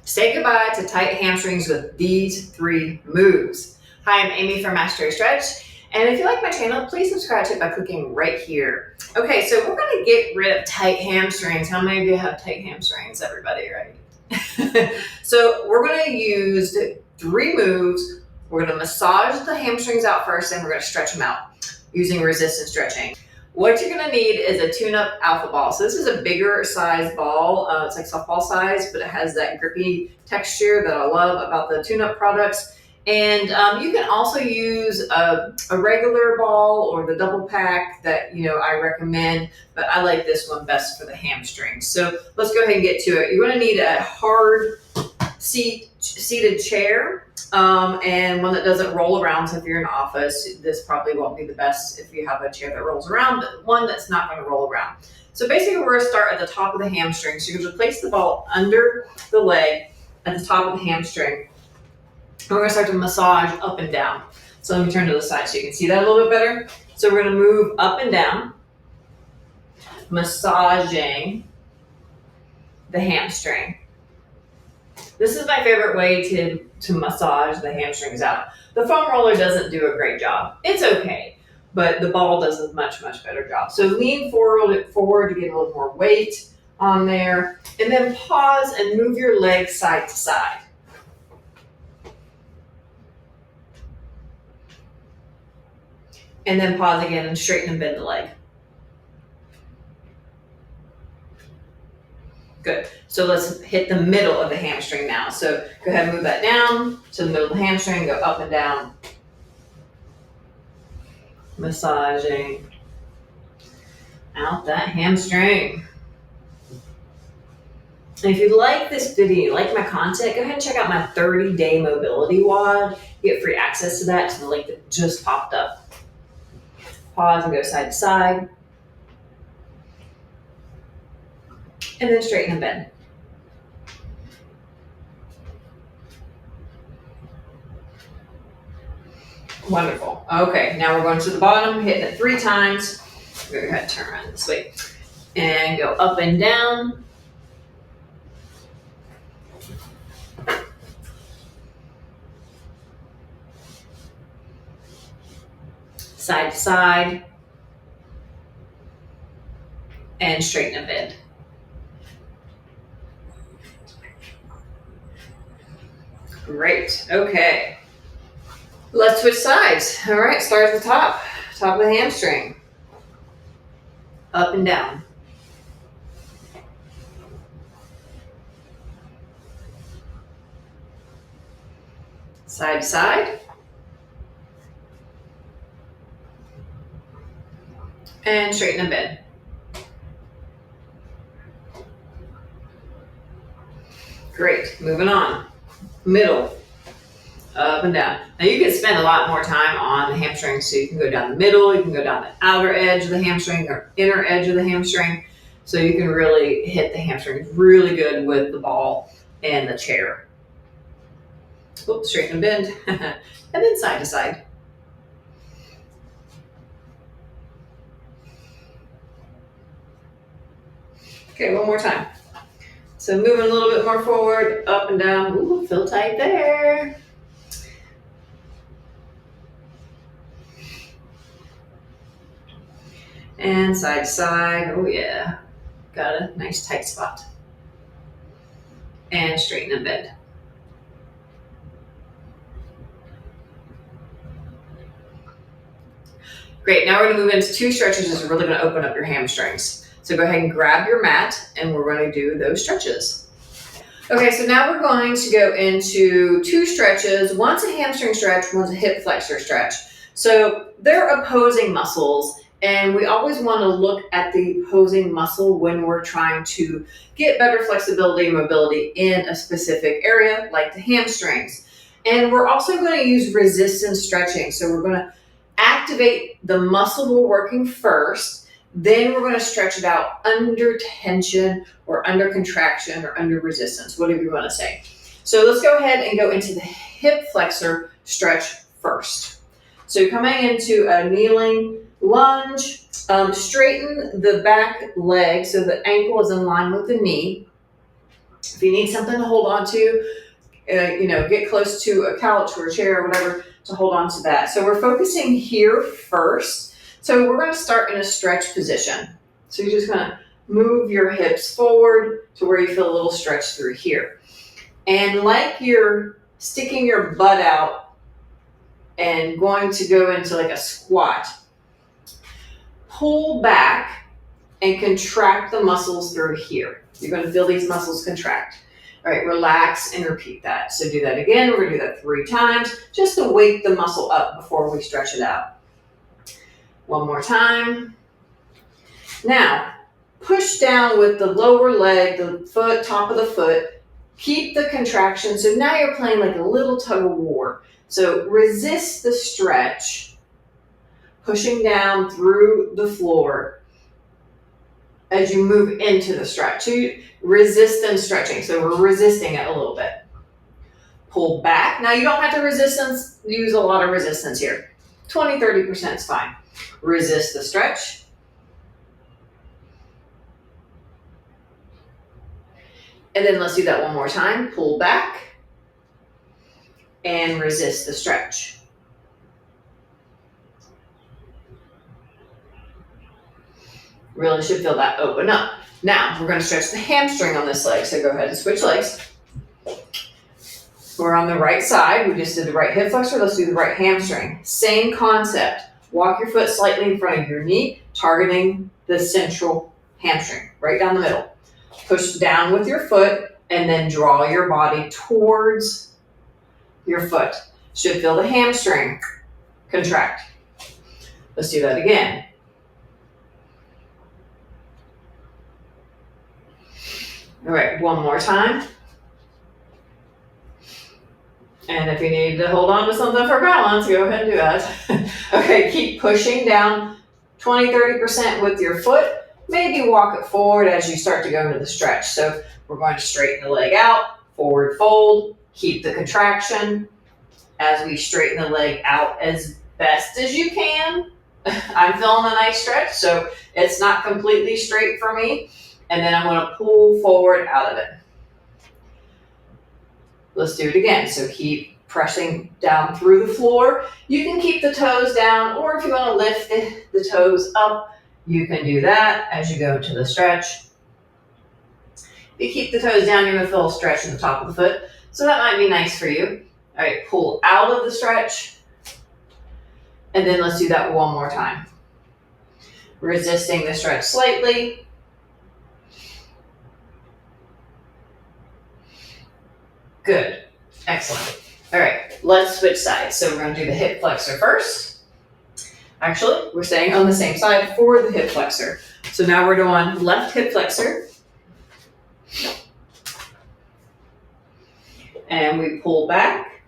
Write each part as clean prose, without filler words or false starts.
Say goodbye to tight hamstrings with these 3 moves. Hi, I'm Amy from Mastro Stretch, and if you like my channel, please subscribe to it by clicking right here. Okay, so we're going to get rid of tight hamstrings. How many of you have tight hamstrings? Everybody, right? So we're going to use 3 moves. We're going to massage the hamstrings out first, and we're going to stretch them out using resistance stretching. What you're gonna need is a tune-up alpha ball. So this is a bigger size ball. It's like softball size, but it has that grippy texture that I love about the tune-up products. And you can also use a regular ball or the double pack that I recommend, but I like this one best for the hamstrings. So let's go ahead and get to it. You're gonna need a hard seated chair. And one that doesn't roll around. So if you're in an office, this probably won't be the best if you have a chair that rolls around, but one that's not going to roll around. So basically we're going to start at the top of the hamstring. So you're going to place the ball under the leg at the top of the hamstring. And we're going to start to massage up and down. So let me turn to the side so you can see that a little bit better. So we're going to move up and down, massaging the hamstring. This is my favorite way to massage the hamstrings out. The foam roller doesn't do a great job. It's okay, but the ball does a much, much better job. So lean forward to get a little more weight on there, and then pause and move your leg side to side. And then pause again and straighten and bend the leg. Good. So let's hit the middle of the hamstring now. So go ahead and move that down to the middle of the hamstring, go up and down. Massaging out that hamstring. And if you like this video, you like my content, go ahead and check out my 30-day mobility WOD. You get free access to that to the link that just popped up. Pause and go side to side. And then straighten and bend. Wonderful. Okay, now we're going to the bottom, hitting it 3 times. Go ahead and turn around this way. And go up and down. Side to side. And straighten and bend. Great. Okay. Let's switch sides. All right. Start at the top of the hamstring. Up and down. Side to side. And straighten and bend. Great. Moving on. Middle, up and down. Now you can spend a lot more time on the hamstring, so you can go down the middle, you can go down the outer edge of the hamstring or inner edge of the hamstring, so you can really hit the hamstring really good with the ball and the chair. Oops, straighten and bend, and then side to side. Okay, one more time. So moving a little bit more forward, up and down. Ooh, feel tight there. And side to side. Oh yeah, got a nice tight spot. And straighten and bend. Great, now we're gonna move into 2 stretches that's really gonna open up your hamstrings. So go ahead and grab your mat and we're going to do those stretches. Okay, so now we're going to go into 2 stretches. One's a hamstring stretch, one's a hip flexor stretch. So they're opposing muscles, and we always want to look at the opposing muscle when we're trying to get better flexibility and mobility in a specific area like the hamstrings. And we're also going to use resistance stretching. So we're going to activate the muscle we're working first. Then we're going to stretch it out under tension or under contraction or under resistance, whatever you want to say. So let's go ahead and go into the hip flexor stretch first. So you're coming into a kneeling lunge. Straighten the back leg so the ankle is in line with the knee. If you need something to hold on to, get close to a couch or a chair or whatever to hold on to that. So we're focusing here first. So we're going to start in a stretch position. So you're just going to move your hips forward to where you feel a little stretch through here. And like you're sticking your butt out and going to go into like a squat, pull back and contract the muscles through here. You're going to feel these muscles contract. All right, relax and repeat that. So do that again. We're going to do that 3 times just to wake the muscle up before we stretch it out. One more time. Now, push down with the lower leg, the foot, top of the foot. Keep the contraction. So now you're playing like a little tug of war. So resist the stretch, pushing down through the floor as you move into the stretch. So resistance stretching. So we're resisting it a little bit. Pull back. Now you don't have to use a lot of resistance here. 20, 30% is fine. Resist the stretch. And then let's do that one more time. Pull back and resist the stretch. Really should feel that open up. Now we're going to stretch the hamstring on this leg. So go ahead and switch legs. We're on the right side. We just did the right hip flexor. Let's do the right hamstring. Same concept. Walk your foot slightly in front of your knee, targeting the central hamstring, right down the middle. Push down with your foot and then draw your body towards your foot. Should feel the hamstring contract. Let's do that again. All right, one more time. And if you need to hold on to something for balance, go ahead and do that. Okay, keep pushing down 20, 30% with your foot. Maybe walk it forward as you start to go into the stretch. So we're going to straighten the leg out, forward fold, keep the contraction as we straighten the leg out as best as you can. I'm feeling a nice stretch, so it's not completely straight for me. And then I'm going to pull forward out of it. Let's do it again. So keep pressing down through the floor. You can keep the toes down, or if you want to lift the toes up, you can do that as you go into the stretch. If you keep the toes down, you're going to feel a stretch in the top of the foot. So that might be nice for you. All right, pull out of the stretch. And then let's do that one more time. Resisting the stretch slightly. Good. Excellent. All right, let's switch sides. So we're going to do the hip flexor first. Actually, we're staying on the same side for the hip flexor. So now we're doing left hip flexor. And we pull back.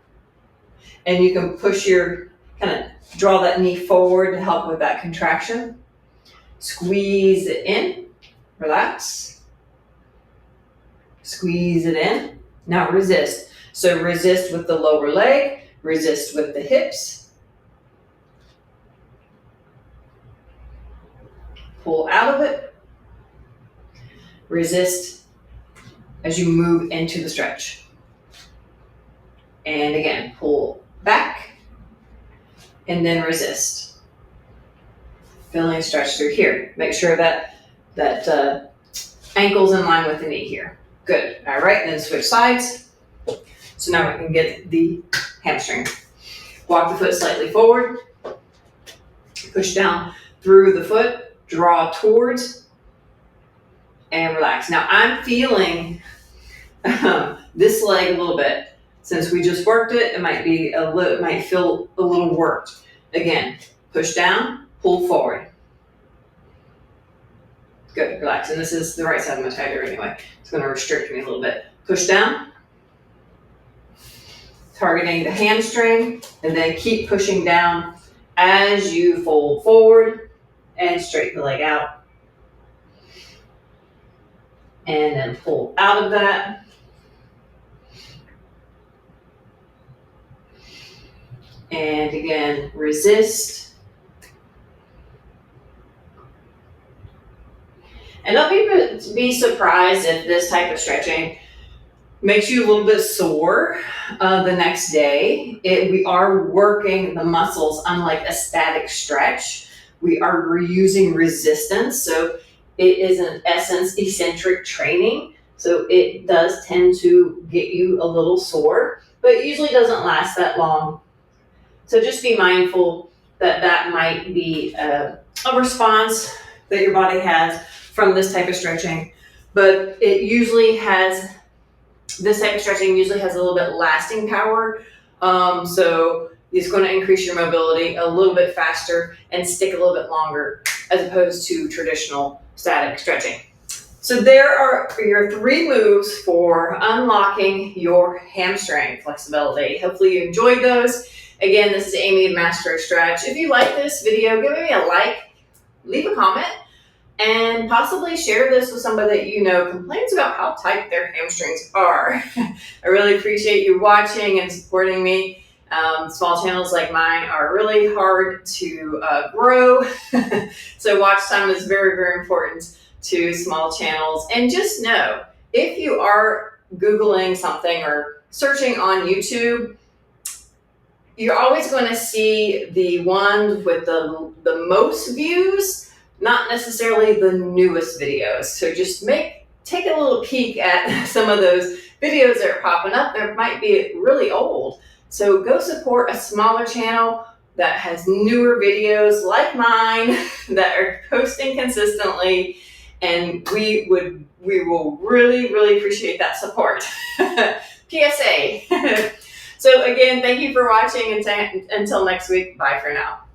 And you can push kind of draw that knee forward to help with that contraction. Squeeze it in. Relax. Squeeze it in. Now resist. So resist with the lower leg, resist with the hips. Pull out of it. Resist as you move into the stretch. And again, pull back and then resist. Feeling a stretch through here. Make sure that ankle's in line with the knee here. Good. All right, then switch sides. So now we can get the hamstring. Walk the foot slightly forward. Push down through the foot. Draw towards. And relax. Now I'm feeling this leg a little bit. Since we just worked it, it might feel a little worked. Again, push down, pull forward. Good, relax. And this is the right side of my tighter anyway. It's going to restrict me a little bit. Push down. Targeting the hamstring. And then keep pushing down as you fold forward and straighten the leg out. And then pull out of that. And again, resist. And don't be surprised if this type of stretching makes you a little bit sore the next day. We are working the muscles unlike a static stretch. We are using resistance, so it is in essence eccentric training. So it does tend to get you a little sore, but it usually doesn't last that long. So just be mindful that that might be a response that your body has from this type of stretching. But it usually has, this type of stretching usually has a little bit lasting power. So it's going to increase your mobility a little bit faster and stick a little bit longer as opposed to traditional static stretching. So there are your 3 moves for unlocking your hamstring flexibility. Hopefully you enjoyed those. Again, this is Amy of Mastro Stretch. If you like this video, give me a like, leave a comment, and possibly share this with somebody that you know complains about how tight their hamstrings are. I really appreciate you watching and supporting me. Small channels like mine are really hard to grow. So watch time is very, very important to small channels. And just know, if you are Googling something or searching on YouTube, you're always going to see the one with the most views, not necessarily the newest videos. So just take a little peek at some of those videos that are popping up. They might be really old. So go support a smaller channel that has newer videos like mine that are posting consistently, and we will really, really appreciate that support. PSA. So again, thank you for watching, and until next week, bye for now.